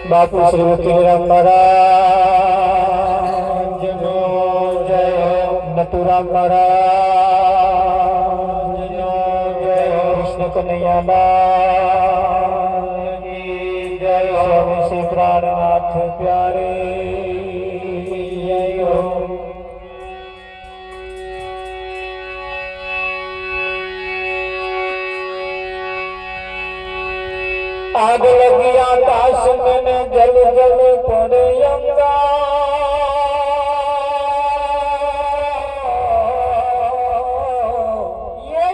બાપુ શ્રી વકીલરામ મહારાજનો જય, નટુરામ મહારાજનો જય, કૃષ્ણ કનૈયાલાલની જય, સ્વામી શ્રી પ્રાણનાથ પ્યારે જય હો। आग लगी आकाश में जल जल पड़े अंगा, ये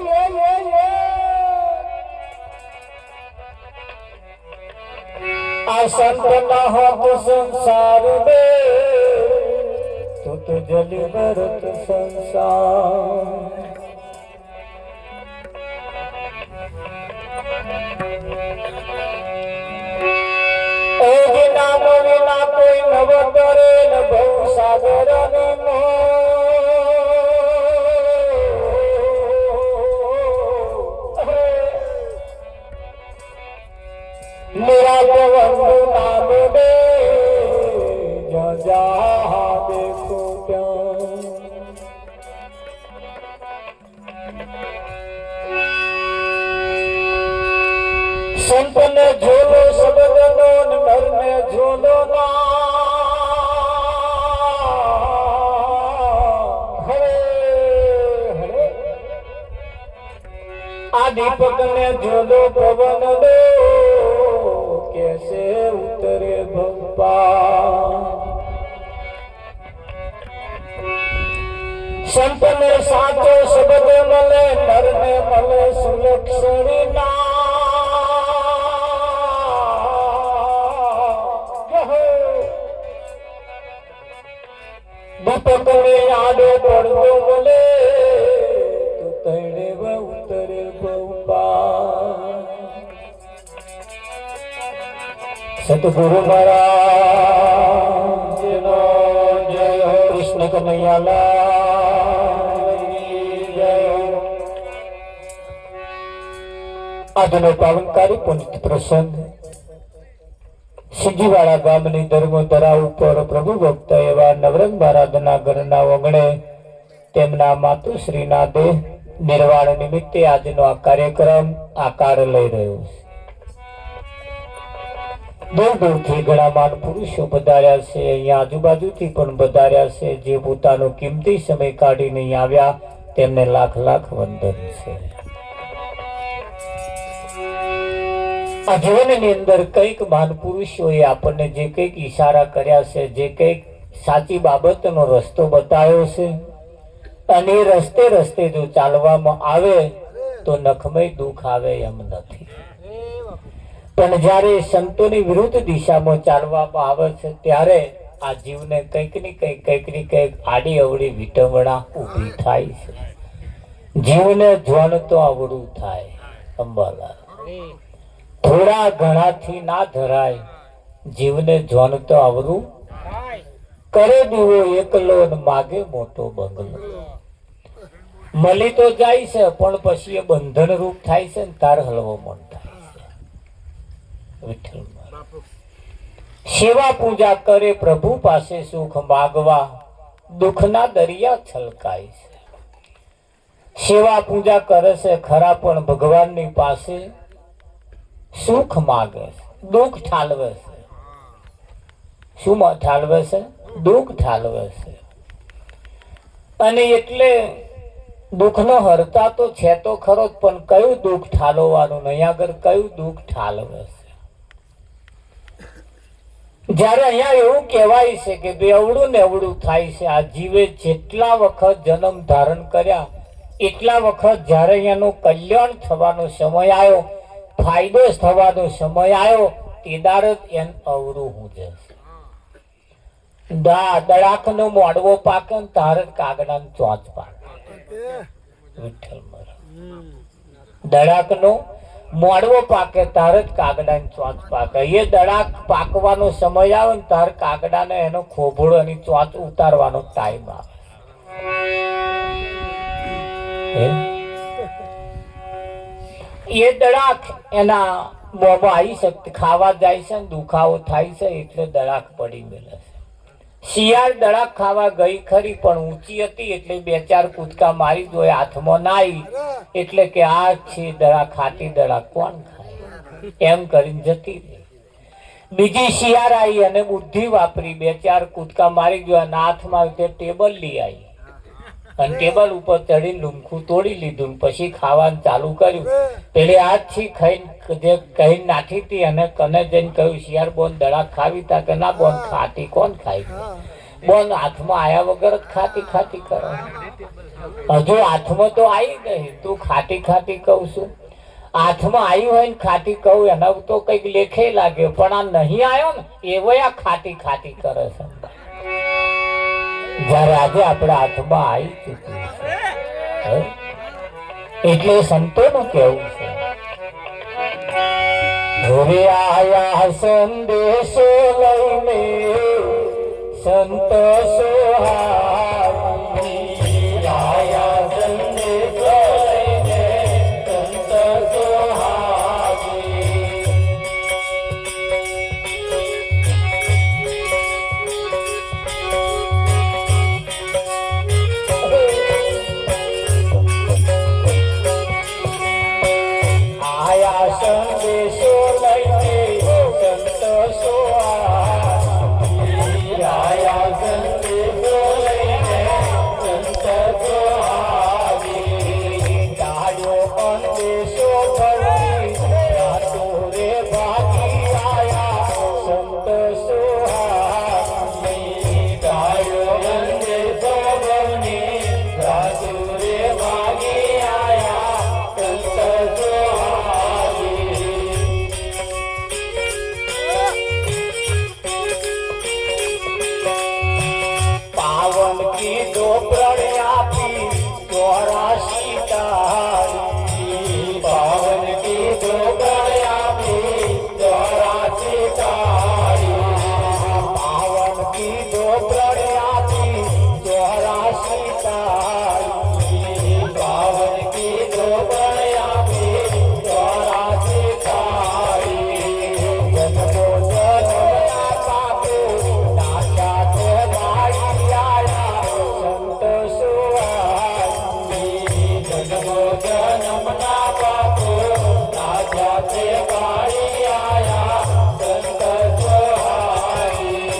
आ संत ना हो तो संसार में तो जल भरत संसार। नाम विना कोई नव करे न भव सागर मेरा बंधु नाम दे जा देखो क्या। संत ने झोलो शब्द नर ने झोलो ना, हरे हरे दीपक ने झोलो पवन दो, कैसे उतरे भंपा। संत ने साचो शब्द मले नर ने मले सुलक्षणी ना, दीपक ने आडो पड़तो बोले तो तैणे व उतरे बंपा। सतगुरु महाराज नो जय हो, कृष्ण कन्हैयालालની જય હો। આજનો પાવનકારી પુનિત પ્રસંગ સિંજીવાડા ગામની ધર્મધરા ઉપર પ્રભુ ભક્ત એવા નવરંગ મહારાજના ઘરના ઓગણે તેમના માતુશ્રીના દેહ નિર્વાણ નિમિત્તે આજનો આ કાર્યક્રમ આકાર લઈ રહ્યો છે। દૂર દૂરથી ઘણા માન પુરુષો પધાર્યા છે, અહીંયા આજુબાજુથી પણ પધાર્યા છે। જે પોતાનો કિંમતી સમય કાઢીને અહીં આવ્યા તેમને લાખ લાખ વંદન છે। આ જીવનની અંદર કઈક મહાન પુરુષોએ આપણને જે કઈક ઈશારા કર્યા છે, જે કઈક સાચી બાબતનો રસ્તો બતાવ્યો છે, અને એ રસ્તે રસ્તે જો ચાલવામાં આવે તો નખમય દુઃખ આવે એમ નથી। પણ જ્યારે સંતોની વિરુદ્ધ દિશામાં ચાલવામાં આવે છે ત્યારે આ જીવને કંઈક ની કંઈક આડી અવળી વિટંબણા ઊભી થાય છે। જીવને જ્વન તો આવડું થાય અંબાલાલ, થોડા ઘણાથી ના ધરાય, જીવને જ્વન તો આવરું કરે દીવો એકલો માગે મોટો બંગલો। મળી તો જાય છે પણ પછી એ બંધન રૂપ થાય છે ને તાર હલવો મન થાય છે। વિઠ્ઠલ સેવા પૂજા કરે પ્રભુ પાસે સુખ માગવા, દુઃખના દરિયા છલકાય છે। સેવા પૂજા કરે છે ખરા પણ ભગવાનની પાસે સુખ માગે છે, દુઃખ ઠાલવે છે। શું ઠાલવે છે? દુઃખ ઠાલવે છે। અને એટલે દુઃખનો હરતા તો છે તો ખરો, પણ કયું દુઃખ ઠાલવવાનું નહીં, આગળ કયું દુઃખ ઠાલવે છે। જ્યારે અહીંયા એવું કહેવાય છે કે બેવડું ને એવડું થાય છે। આ જીવે જેટલા વખત જન્મ ધારણ કર્યા એટલા વખત જ્યારે અહીંયાનું કલ્યાણ થવાનો સમય આવ્યો, ફાયદો થવાનો સમય આવ્યો, તેદાર જ એમ અવરું હું જશે। દડાખનો મોડવો પાકે ને તારે કાગડાનો ચોચ પાકે। વિઠ્ઠલ દડાકનો મોડવો પાકે તારે જ કાગડાની ચોચ પાકે। એ દડાક પાકવાનો સમય આવે ને તારે કાગડાને એનો ખોભળો એની ચોચ ઉતારવાનો ટાઈમ આવે। એ દડાક એના મોંમાં આવી શકતી ખાવા જાય છે ને દુખાવો થાય છે એટલે દડાક પડી મેલે છે. શિયાળ દડાક ખાવા ગઈ ખરી પણ ઊંચી હતી એટલે બે ચાર કૂદકા મારી દો, હાથમાં ના આવી એટલે કે આ છે દડા ખાટી દડા કોણ ખાય એમ કરીને જતી રહી. બીજી શિયાળ આવી અને બુદ્ધિ વાપરી બે ચાર કૂદકા મારી દો અને હાથમાં તે ટેબલ લઈ આવી અને ટેબલ ઉપર ચડીને લુમખું તોડી લીધું પછી ખાવાનું ચાલુ કર્યું. પેલી હાથથી ખાઈને જે કહી નાખી હતી અને કને જઈને કહ્યું શિયાળ બોન દડા ખાવી તા કે ના બોન ખાતી કોણ ખાય બોન હાથમાં આયા વગર જ ખાતી ખાતી કરો. હજુ હાથમાં તો આવી ગઈ તું ખાતી ખાતી કહું છું. હાથમાં આવ્યું હોય ને ખાતી કહું એના તો કઈક લેખે લાગે પણ આ નહીં આવ્યો ને એવો આ ખાતી ખાતી કરે છે. જયારે આજે આપણા હાથમાં આવી ચૂક્યું એટલે સંતોનું કેવું છે ઘરે આયા સંદેશો લઈને સંત સોહારી આયા સંદેશો લઈને સંત સોહારી આયા સંદેશો લઈને સંત સોહારી આયા સંદેશો લઈને સંત સોહારી ગાયો અંદેશો ભરી રાતો રે ભાગી આયા સંત સોહારી ગાયો અંદેશો ભરી રાતો રે ભાગી આયા સંત સોહારી પાવન કીધો પ્રણયાપી 84 તારી પાવન કીધો પ્રણયાપી 84 તારી પાવન કીધો પ્રણયાપી 84 તારી પાવન કીધો પ્રણયાપી 84 તારી જન્મો જન્મના પાપો નાશા તે મારી આયા સંત સોહારી જન્મો જન્મના પાપો નાશા તે મારી આયા સંત સોહારી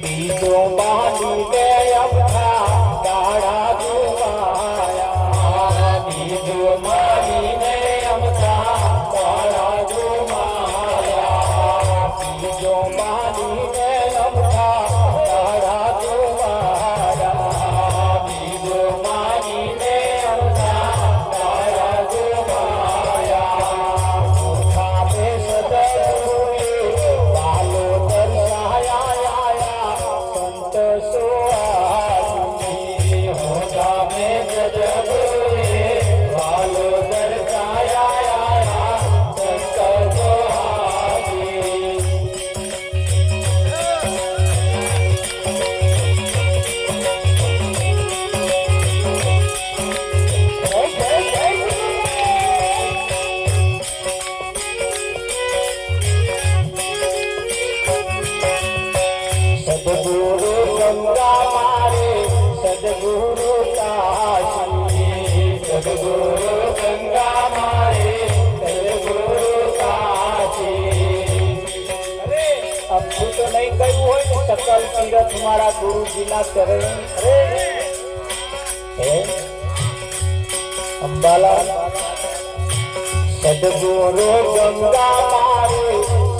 બીજો બાંધી દે અમથા દાડા ગુમાયા બીજો મારીને અમથા દાડા ગુમાયા બીજો બાંધીને અમથા દાડા ગુમાયા બીજો મારીને અમથા દાડા ગુમાયા મૂર્ખા બે સદગુરુએ વાલો દર્શાયા સંત સોહારી હોતા મે જગુરે વાલો દર્શાયા સંત સોહારી સદગુરુ ગંગા મારે સદગુરુ કાશી સદગુરુ ગંગા મારે સદગુરુ કાશી અબુ તો નહીં કહ્યું હોય તો સકલ તીરથ મારા ગુરુજીના ચરણ હે અંબાલા સદગુરુ ગંગા મારે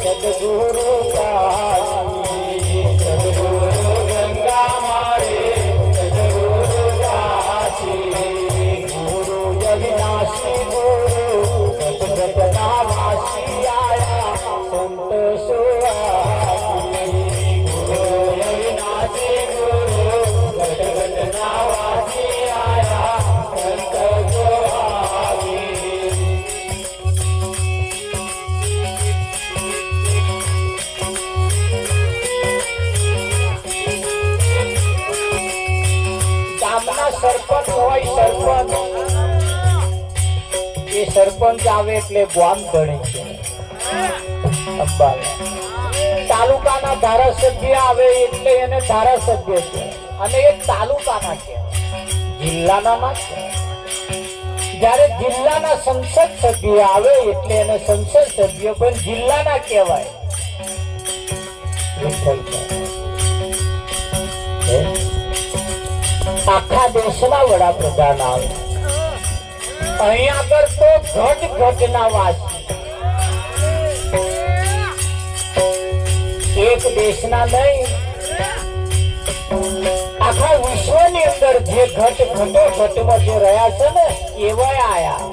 સદગુરુ કાશી સદગુરુ ગંગા મારે સદગુરુ કાશી ગુરુ અવિનાશી ગુરુ સદગતના વાસી આયા સંત સોહારી ગુરુ અવિનાશી ગુરુ સદગતના વાસી આયા સંત સોહારી હોય સરપંચ, એ સરપંચ આવે એટલે ગામ ધણી છે અંબાલા. તાલુકાના ધારાસભ્ય આવે એટલે એને ધારાસભ્ય છે, અને એ તાલુકાના કહેવાય, જિલ્લાના ના કહેવાય. જ્યારે જિલ્લાના સંસદ સભ્ય આવે એટલે એને સંસદ સભ્ય પણ જિલ્લાના કહેવાય. આખા દેશના વડાપ્રધાન આવે, અહીંયા આગળ તો ઘટ ઘટના વાસી, એક દેશના નહીં આખા વિશ્વની અંદર જે ઘટમાં જે રહ્યા છે ને એવા આયા.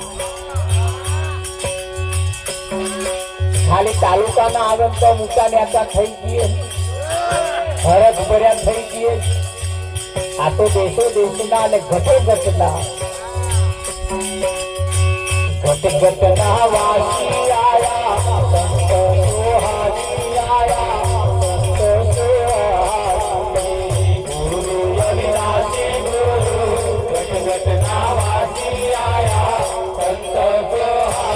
ખાલી તાલુકાના આવે તો મૂકા નેતા થઈ ગયે, ભરત ભર્યા થઈ ગયે. આ તો દેશો દેશના અને ઘટના વાસી આયા, સંત સોહાજી આયા, સંત સોહાજી ગુરુ અવિનાશી ગુરુ, ઘટના વાસી આયા, સંત સોહાજી.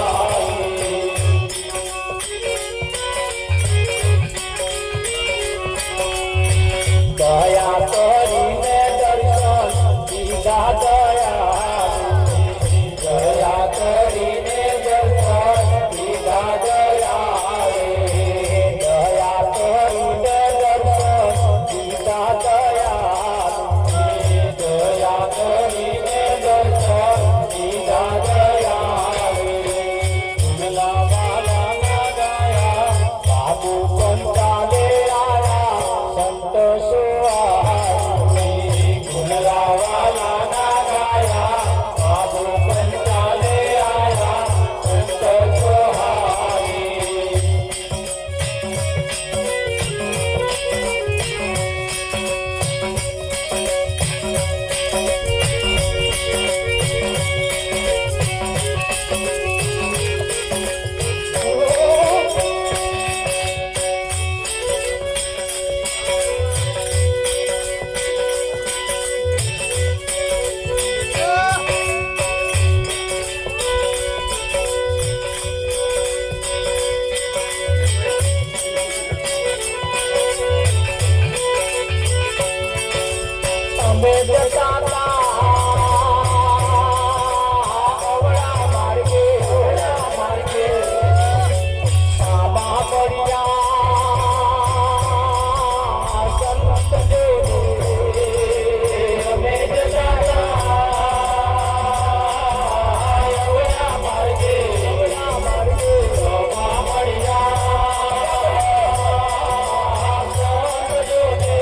દયા કરીને દર્શન દીધા દયા, દયા કરીને દર્શન દીધા દયા રે, દયા કરીને દર્શન દીધા દયા, દયા કરીને દર્શન દીધા દયા રે. ગુમલા વાલા ના ગયા બાબુ કંટાળે આયા, સંત સોહાજી ગુમલા વાલા ના ગયા બાબુ કંટાળે આયા, સંત સોહાજી. અમે જતા અવળા માર્ગે સામા પડ્યા સંત જોડે. અમે જતા અવળા માર્ગે સામા પડ્યા સંત જોડે.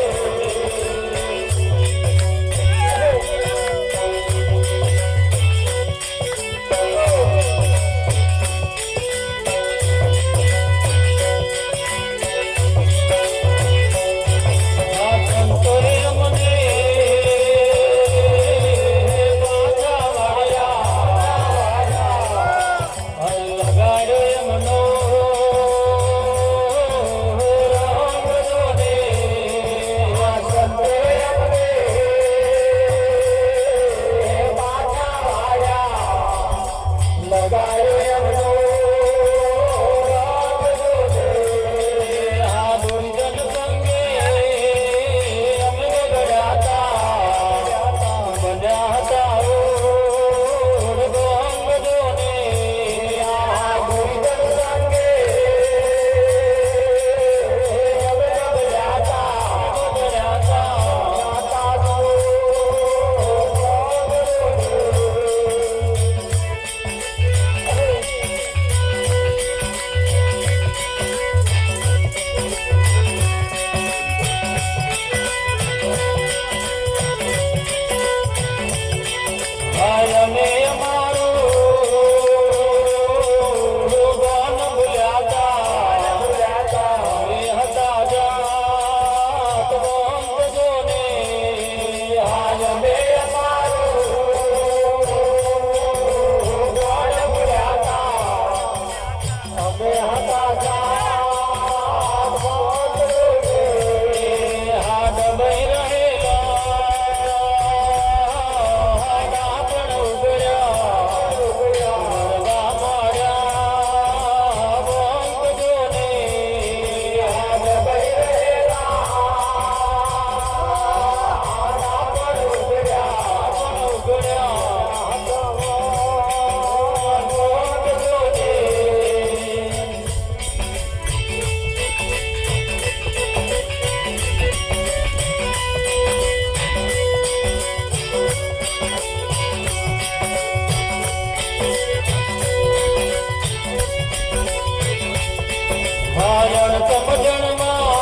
હારણ સમજણમાં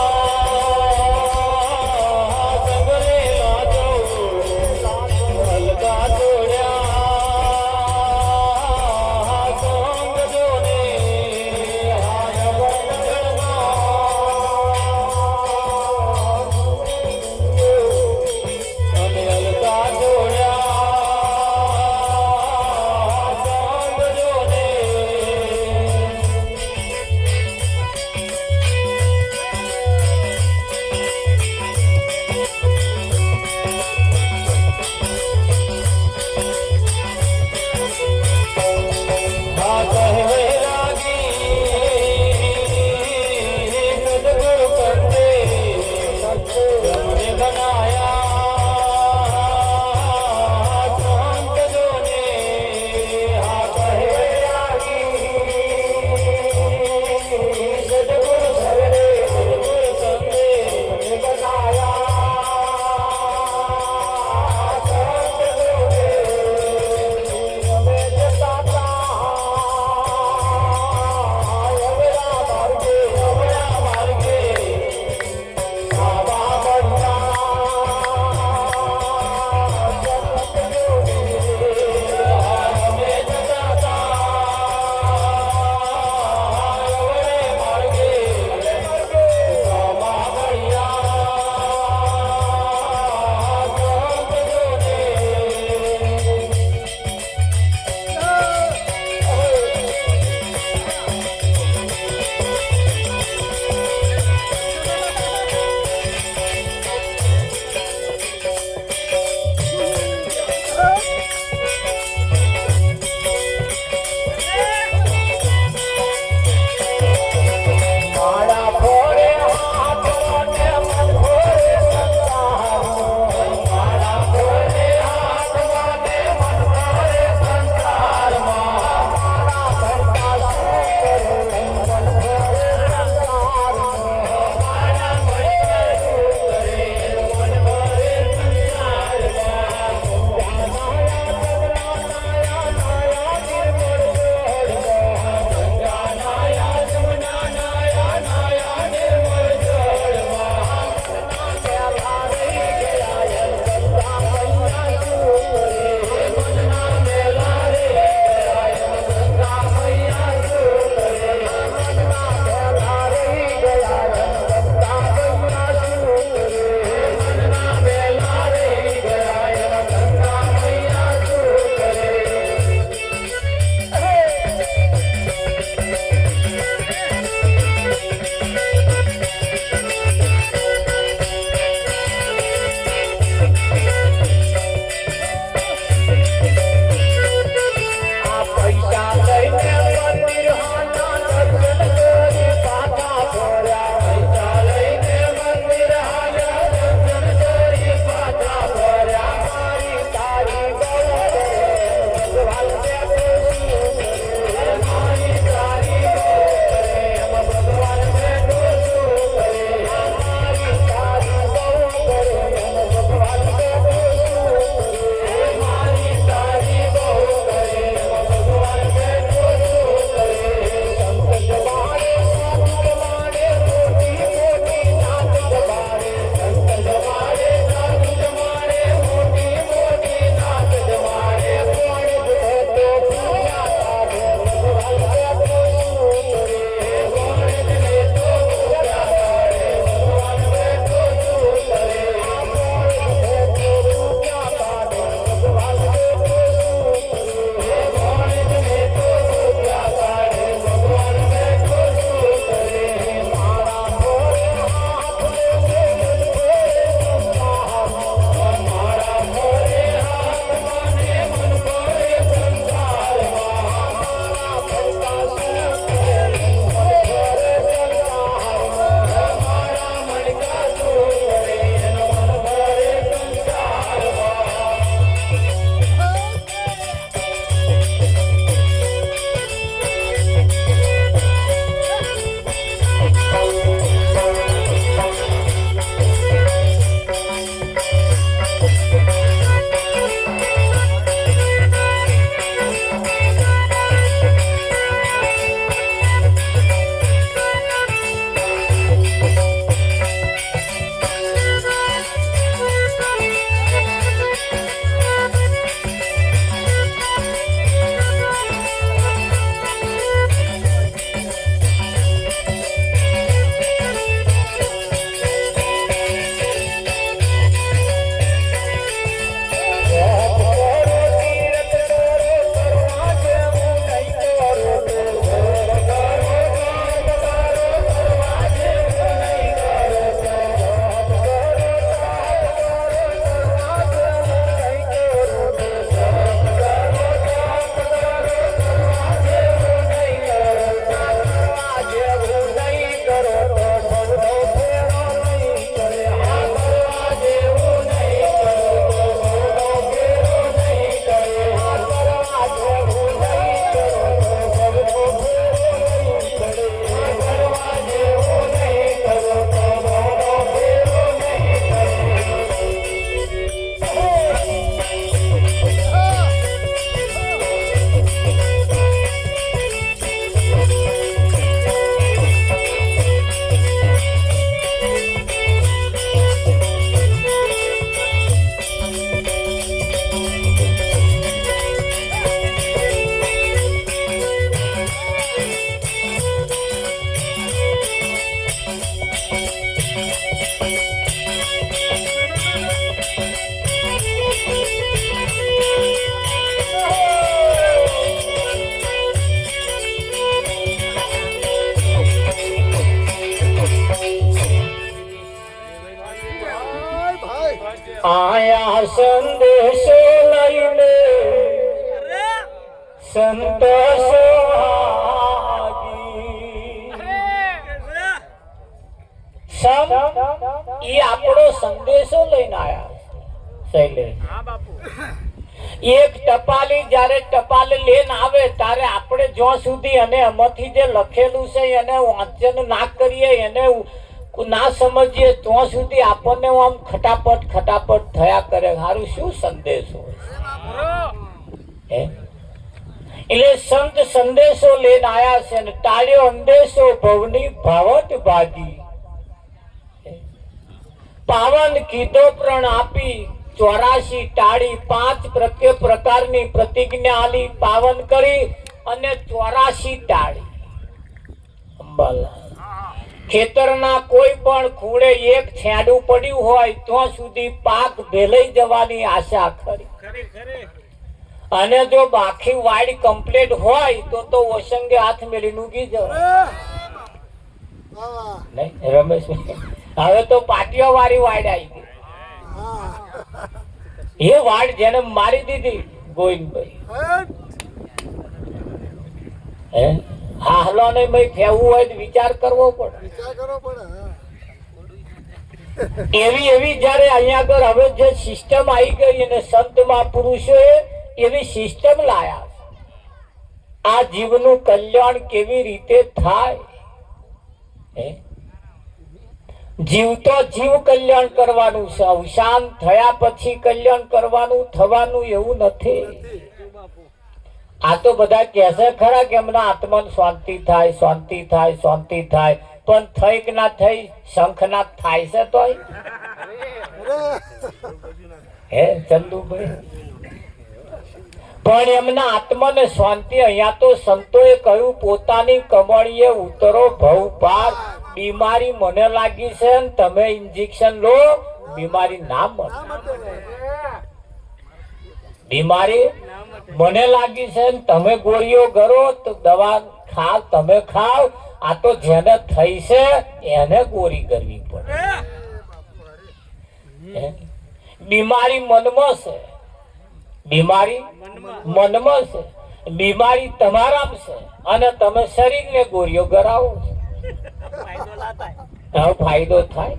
સંગરે લાજો હલકા જોડ્યા સોંગ જોને હારણ સમજણમાં અને હલકા જોડ્યા સોંગ જોને આયા સંદેશો લઈને સંત ઈ આપણો સંદેશો લઈને આયા શૈલેષ. એક ટપાલી જયારે ટપાલ લઈને આવે ત્યારે આપણે જ્યાં સુધી અને એમાંથી જે લખેલું છે એને વાંચન ના કરીએ, એને ના સમજીએ ત્યાં સુધી આપણને આમ ખટાપટ ખટાપટ થયા કરે. સારું શું સંદેશો એટલે સંત સંદેશો લઈને આયા છે ને ટાળ્યો અંદેશો ભવની ભાવટ ભાગી. પાવન કીધો પ્રણ આપી 84 ટાળી 5 પ્રકારની પ્રતિજ્ઞા આલી પાવન કરી અને 84 ટાળી. અંબાલા ખેતરના કોઈ પણ ખૂણે એક છેડું પડ્યું હોય ત્યાં સુધી પાક ભેલાઈ જવાની આશા ખરી. અને જો બાકી વાડ કમ્પ્લીટ હોય તો ઓસંગે હાથ મેલી ઉગી જવાય. નહીં રમેશ, હવે તો પાટિયા વાળી વાડ આવી ગઈ. એ વાડ જેને મારી દીધી ગોવિંદભાઈ, હાલો ને ભાઈ ફેવું હોય તો વિચાર કરવો પડે. એવી જયારે અહીંયા આગળ હવે જે સિસ્ટમ આવી ગઈ અને સંત મહાપુરુષોએ એવી સિસ્ટમ લાયા. આ જીવનું કલ્યાણ કેવી રીતે થાય? જીવતો જીવ કલ્યાણ કરવાનું છે. અવસાન થયા પછી કલ્યાણ કરવાનું થવાનું એવું નથી. આ તો બધા કહેશે ખરા કે એમના આત્માને શાંતિ થાય, શાંતિ થાય, શાંતિ થાય, પણ થઈ કે ના થઈ શંખનાદ થાય છે તો હે ચંદુભાઈ, પણ એમના આત્માને શાંતિ. અહીંયા તો સંતોએ કહ્યું પોતાની કમળીએ ઉતરો ભવ પાર. બીમારી મને લાગી છે ને તમે ઇન્જેક્શન લો, બીમારી ના મળે. બીમારી મને લાગી છે ને તમે ગોળીઓ કરો તો દવા ખાવ, તમે ખાવ. આ તો જેને થઈ છે એને ગોળી કરવી પડે. બીમારી મનમાં છે, બીમારી મનમાં છે, બીમારી તમારામાં છે અને તમે શરીરને ગોળીઓ કરાવો છો. ફાયદો થાય.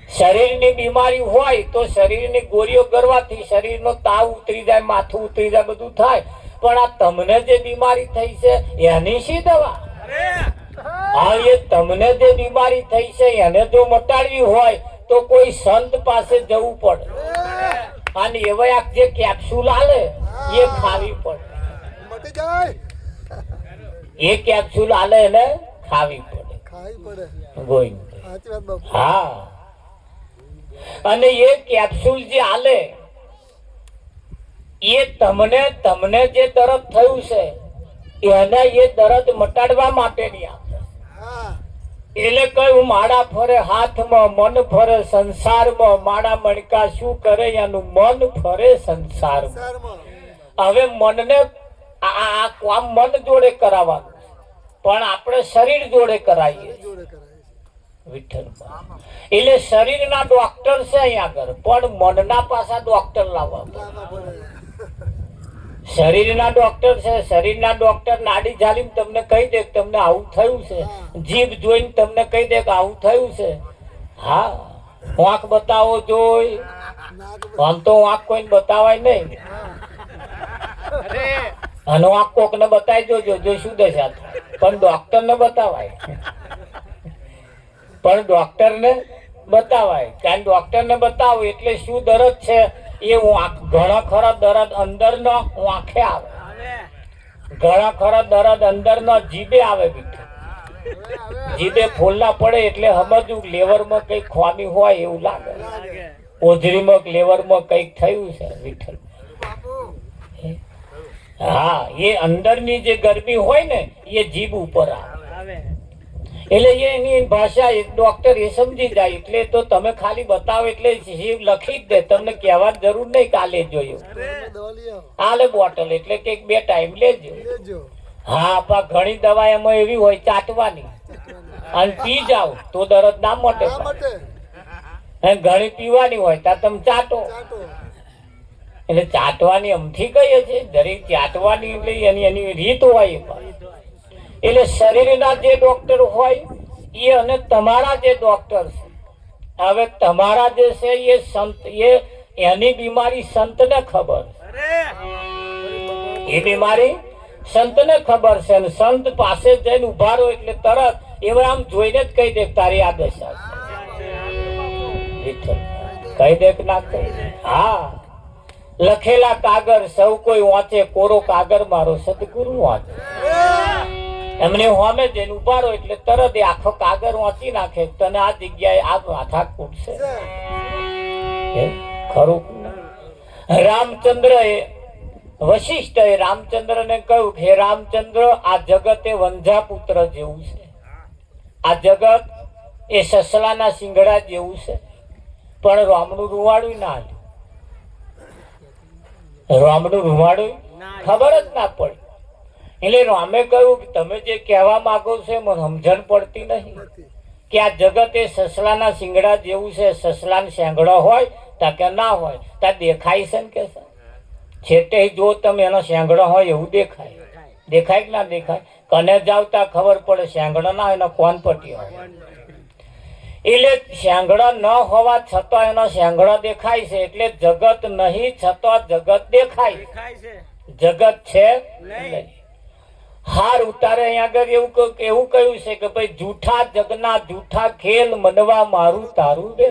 શરીરની બીમારી હોય તો શરીરની ગોળીઓ કરવાથી શરીરનો તાવ ઉતરી જાય, માથું ઉતરી જાય, બધું થાય. પણ આ તમને જે બીમારી થઈ છે એની શી દવા? હા, એ તમને જે બીમારી થઈ છે એને જો મટાડવી હોય તો કોઈ સંત પાસે જવું પડે. અને એવા જે કેપ્સ્યુલ આલે એ ખાવી પડે. એ કેપ્સ્યુલ આલે એને ખાવી પડે. હા, અને એ કેપ્સ્યુલ જે આલે એ તમને જે દર્દ થયું છે એને એ દર્દ મટાડવા માટેની આપે. એટલે કયું માળા ફરે હાથમાં, મન ફરે સંસારમાં. માળા મણકા શું કરે? એનું મન ફરે સંસારમાં. હવે મનને આ કામ મન જોડે કરાવવાનું, પણ આપણે શરીર જોડે કરાવીએ. વિઠ્ઠલ એટલે શરીરના ડોક્ટર છે અહીંયા આગળ, પણ મનના પાછા ડોક્ટર લાવવા. શરીરના ડોક્ટર છે, શરીરના ડોક્ટર નાડી ઝાલીને તમને કહી દે તમને આવું થયું છે. જીભ જોઈને તમને કહી દે કે આવું થયું છે. હા, વાંક બતાવો જોઈ. આમ તો વાંક કોઈને બતાવાય નહીં. અને વાંક કોક ને બતાવી જોજો, જો શું દશા થાય. પણ ડોક્ટર ને બતાવાય, પણ ડોક્ટર ને બતાવાય. કારણ ડોક્ટર ને બતાવો એટલે શું દર્દ છે એ ઘણા ખરા દર્દ અંદર નો આંખે આવે, ઘણા ખરા દર્દ અંદર નો જીભે આવે. જીભે ફોલ્લા પડે એટલે સમજવું લેવરમાં કઈક ખામી હોય એવું લાગે. ઓજરીમાં લેવરમાં કઈક થયું છે. વિઠ્ઠલ, હા, એ અંદરની જે ગરમી હોય ને એ જીભ ઉપર આવે. એટલે એની ભાષા ડોક્ટર એ સમજી જાય. એટલે તો તમે ખાલી બતાવો એટલે જીભ લખી જ દે, તમને કહેવાની જરૂર નહીં કાલે જોયું આલે બોટલ એટલે કે 2 ટાઈમ લેજો. હા, પણ ઘણી દવા એમાં એવી હોય ચાટવાની, અને પી જાવ તો દર્દ ના મટે. અને ઘણી પીવાની હોય ત્યાં તમે ચાટો. એટલે ચાટવાની અમથી કહીએ છીએ, દરેક ચાટવાની એટલે એની એની રીત હોય. એટલે શરીરના જે ડોક્ટર હોય એ અને તમારા જે ડોક્ટર છે, હવે તમારા જે છે એ સંત, એની બીમારી સંતને ખબર, એ બીમારી સંતને ખબર છે. અને સંત પાસે જઈને ઉભા રહો એટલે તરત એવા આમ જોઈને જ કહી દે તારી આ દશા છે. કહી દે કે ના કહી દે? હા, લખેલા કાગળ સૌ કોઈ વાંચે, કોરો કાગળ મારો સદગુરુ વાંચે. એમને હોમે જઈને ઉભા રહો એટલે તરત એ આખો કાગળ વાંચી નાખે, તને આ જગ્યાએ આ માથા કૂટશે. ખરું. રામચંદ્ર વશિષ્ઠ એ રામચંદ્ર ને કહ્યું, હે રામચંદ્ર, આ જગત એ વંજા પુત્ર જેવું છે. આ જગત એ સસલાના સિંગડા જેવું છે. પણ રામનું રૂવાડું ના હાલ્યું. રામનું રૂવાડું ખબર જ ના પડી. એટલે રામે કહ્યું કે તમે જે કહેવા માંગો છો મને સમજણ પડતી નહીં કે આ જગત એ સસલાના સિંગડા જેવું છે. સસલાનો શેંગડો હોય તા કે ના હોય, ત્યાં દેખાય છે ને કે છેટે જો તમે એનો શેંગડો હોય એવું દેખાય. દેખાય કે ના દેખાય? કને જાવ ત્યાં ખબર પડે શેંગડો ના હોય, એનો કોણ પટ્ટી હોય. એટલે શેંગડો ન હોવા છતાં એનો શેંગડો દેખાય છે. એટલે જગત નહીં છતાં જગત દેખાય. જગત છે નહીં. હાર ઉતારે અહીંયા આગળ એવું કહ્યું છે કે ભાઈ જૂઠા જગના જૂઠા ખેલ મનવા મારું તારું દે.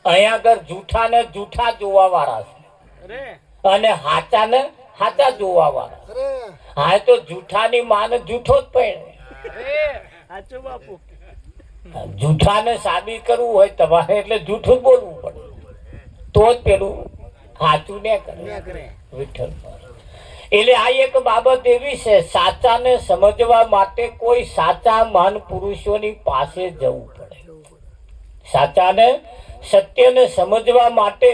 અહીંયા આગળ જૂઠા ને જૂઠા જોવા વાળા છે અને હાચા ને હાચા જોવા વાળા. હા, તો જૂઠાની માને જૂઠો જ પડે. જૂઠાને સાબિત કરવું હોય તમારે એટલે જૂઠું જ બોલવું પડે, તો જ પેલું સાચું ને કરે. વિઠ્ઠલ. એટલે આ એક બાબત એવી છે, સાચાને સમજવા માટે કોઈ સાચા મહાન પુરુષોની પાસે જવું પડે. સાચાને સત્યને સમજવા માટે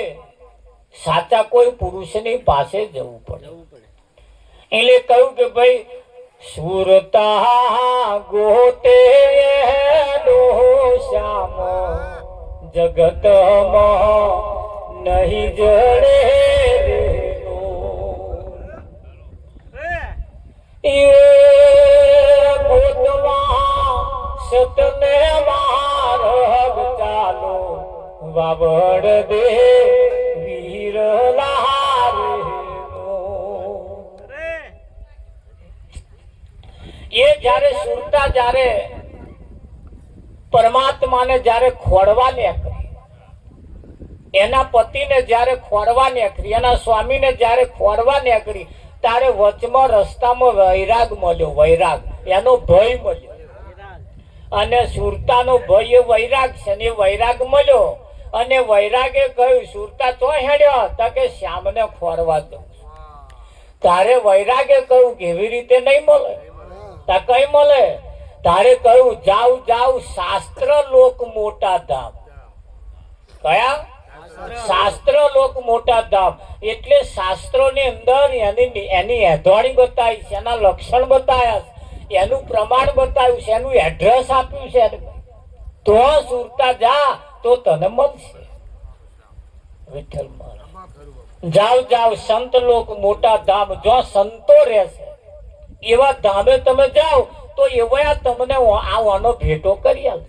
સાચા કોઈ પુરુષની પાસે જવું પડે. એટલે કહ્યું કે ભાઈ સુરતા ગોતે શ્યામ જગત નહીં જડે સતને માર્ગ ચાલો વાવડ દે વીર એ જયારે સુરતા જયારે પરમાત્માને જયારે ખોડવા નીકળી, એના પતિને જયારે ખોડવા નીકળી, એના સ્વામીને જયારે ખોડવા નીકળી, ત્યારે વચમાં રસ્તામાં વૈરાગ મળ્યો. વૈરાગ એનો ભય મળ્યો. અને સુરતાનો ભય એ વૈરાગ છે ને એ વૈરાગ મળ્યો. અને વૈરાગે કહ્યું સુરતા તો હેડ્યો તો કે શ્યામને ખોરવા દો. તારે વૈરાગે કહ્યું કેવી રીતે નહીં મળે? તા કઈ મળે? તારે કહ્યું જાવ જાવ શાસ્ત્ર લોક મોટા ધામ. કયા? શાસ્ત્ર લોક મોટા ધામ. એટલે શાસ્ત્રો ની અંદર એની એધવાણી બતાવી છે, એના લક્ષણ બતાવ્યા છે, એનું પ્રમાણ બતાવ્યું છે, એનું એડ્રેસ આપ્યું છે. તો સુરતા જા તો તને મળશે. વિઠ્ઠલ જાવ જાવ સંત લોક મોટા ધામ. જો સંતો રહેશે એવા ધામે તમે જાઓ તો એવા તમને આવવાનો ભેટો કરી આલે.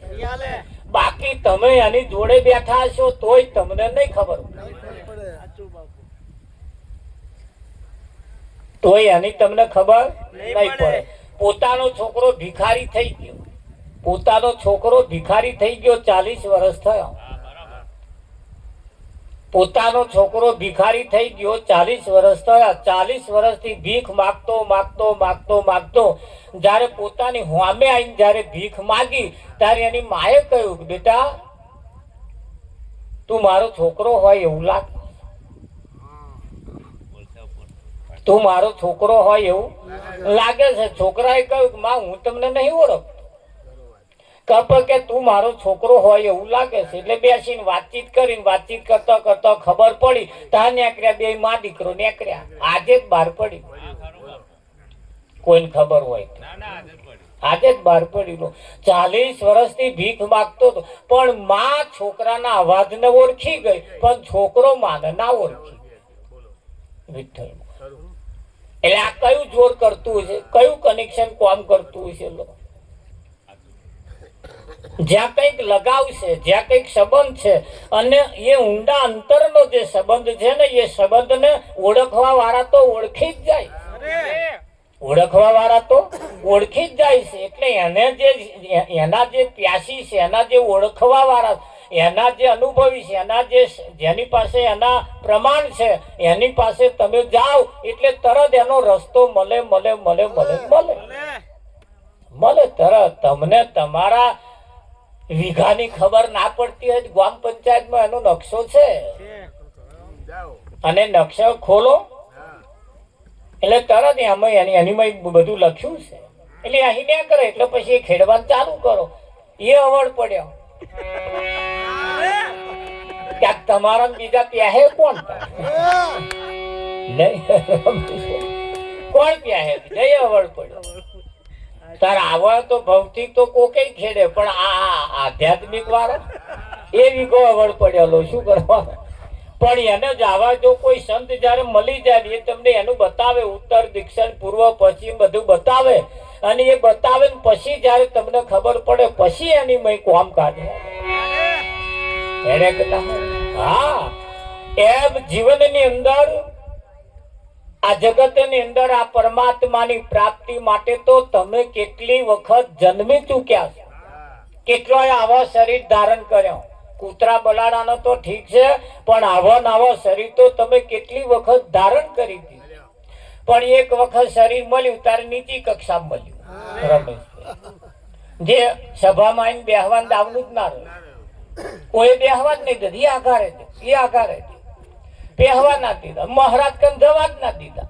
બાકી તમે એની જોડે બેઠા છો તોય તમને નહીં ખબર, તોય એની તમને ખબર નહીં પડે. પોતાનો છોકરો ભિખારી થઈ ગયો, પોતાનો છોકરો ભિખારી થઈ ગયો, 40 વર્ષ થયા. પોતાનો છોકરો ભિખારી થઈ ગયો, 40 વર્ષ થયા. 40 વર્ષથી ભીખ માગતો માગતો માગતો માગતો જયારે પોતાની હોમે આવીને જયારે ભીખ માગી ત્યારે એની માએ કહ્યું કે બેટા તું મારો છોકરો હોય એવું લાગે, તું મારો છોકરો હોય એવું લાગે છે. છોકરાએ કહ્યું કે માં હું તમને નહીં ઓળખતો. કે તું મારો છોકરો હોય એવું લાગે છે. એટલે બેસીને વાતચીત કરીને વાતચીત કરતા કરતા ખબર પડી ત્યાં નીકળ્યા બે માં દીકરો નીકળ્યા. આજે જ બહાર પડી, કોઈને ખબર હોય. આજે જ બહાર પડેલો 40 વર્ષથી ભીખ માગતો હતો, પણ માં છોકરાના અવાજને ઓળખી ગઈ, પણ છોકરો માને ના ઓળખી. વિઠ્ઠલ એટલે આ કયું જોર કરતું હશે, કયું કનેક્શન કામ કરતું હશે? જ્યાં કંઈક લગાવ છે, જ્યાં કંઈક સંબંધ છે, અને એ ઊંડા અંતરનો જે સંબંધ છે ને, એ સંબંધને ઓળખવા વાળા તો ઓળખી જ જાય, ઓળખવા વાળા તો ઓળખી જ જાય છે. એટલે એને જે એના જે પ્યાસી છે, એના જે ઓળખવા વાળા, એના જે અનુભવી છે, એના જેની પાસે એના પ્રમાણ છે, એની પાસે તમે જાઓ એટલે તરત એનો રસ્તો મળે મળે મળે મળે મળે મળે તરત. તમને તમારા વીઘાની ખબર ના પડતી હોય, ગ્રામ પંચાયતમાં એનો નકશો છે, અને નકશો ખોલો એટલે તરત એની બધું લખ્યું છે. એટલે અહીં ના કરે એટલે પછી ખેડવાનું ચાલુ કરો. એ અવળ પડ્યો ક્યાંક તમારા બીજા પ્યાહે કોણ કોણ પ્યાહે નહીં અવળ પડ્યો. તાર આવા તો ભૌતિક તો કોકે ખેડે, પણ આ આધ્યાત્મિક વાળો એ વીઘો અવળ પડેલો શું કરવાનો? પણ એને જ આવા જો કોઈ સંત જયારે મળી જાય એ તમને એનું બતાવે, ઉત્તર દક્ષિણ પૂર્વ પશ્ચિમ બધું બતાવે, અને એ બતાવે પછી જયારે તમને ખબર પડે પછી એની મય કોમ કાઢે એને. હા, એમ જીવનની અંદર આ જગતની અંદર આ પરમાત્માની પ્રાપ્તિ માટે તો તમે કેટલી વખત જન્મી ચૂક્યા છો, કેટલોય આવા શરીર ધારણ કર્યો. કૂતરા બલાડાનો તો ઠીક છે, પણ આવા નવા શરીર તો તમે કેટલી વખત ધારણ કરી દીધી. પણ એક વખત શરીર મળ્યું ત્યારે નીચી કક્ષામાં મળ્યું. રમેશ જે સભામાં આવીને બેહવાન દાવનું જ ના રહ્યું, કોઈ બેહવા જ નહીં દીધું, એ આઘારે એ આઘારે બેહવા ના દીધા. મહારાજ ગણ જવા જ ના દીધા,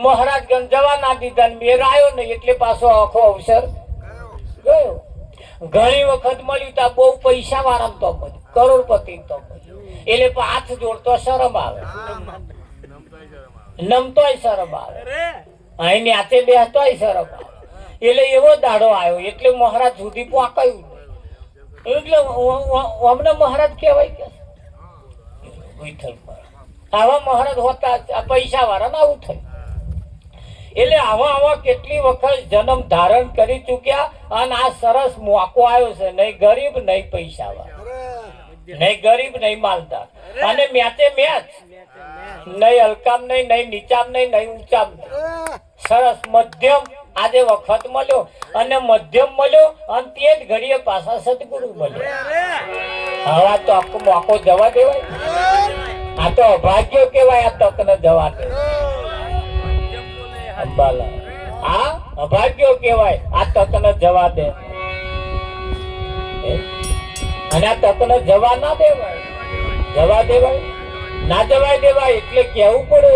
મહારાજ ગણ જવા ના દીધા, મેર આવ્યો નહીં એટલે પાછો આખો અવસર ગયો. ઘણી વખત મળ્યું તો બહુ પૈસા વાળા તો મળ્યું, કરોડપતિ તો મળ્યું, એટલે હાથ જોડતો શરમ આવે, નમતોય શરમ આવે, અહીં હાથે બેસતોય શરમ આવે. એટલે એવો દાડો આવ્યો એટલે મહારાજ સુધી પહોંચાયું. એટલે અમને મહારાજ કહેવાય કે આવા મહારાજ હોતા પૈસા વાળા ના આવું થયું. એટલે આવા કેટલી વખત જન્મ ધારણ કરી ચૂક્યા, અને આ સરસ મોકો આવ્યો છે. નહીં ગરીબ નહીં પૈસા વાળા, નહીં ગરીબ નહીં માલદાર, અને મેચે મેચ, નહીં હલકામ નહીં, નહીં નીચામ નહીં, નહીં ઊંચામ નહીં, સરસ મધ્યમ આજે વખત મળ્યો, અને મધ્યમ મળ્યો, અને તે જ ઘડીએ પાછા સદગુરુ મળ્યો. હવે તો આખો મોકો જવા દેવાય? આ તો અભાગ્યો કેવાય, આ તકને જવા દે. અંબાલા આ અભાગ્યો કેવાય, આ તકને જવા દે. અને આ તકને જવા ના દેવાય, જવા દેવાય ના જવાય દેવાય એટલે કેવું પડે.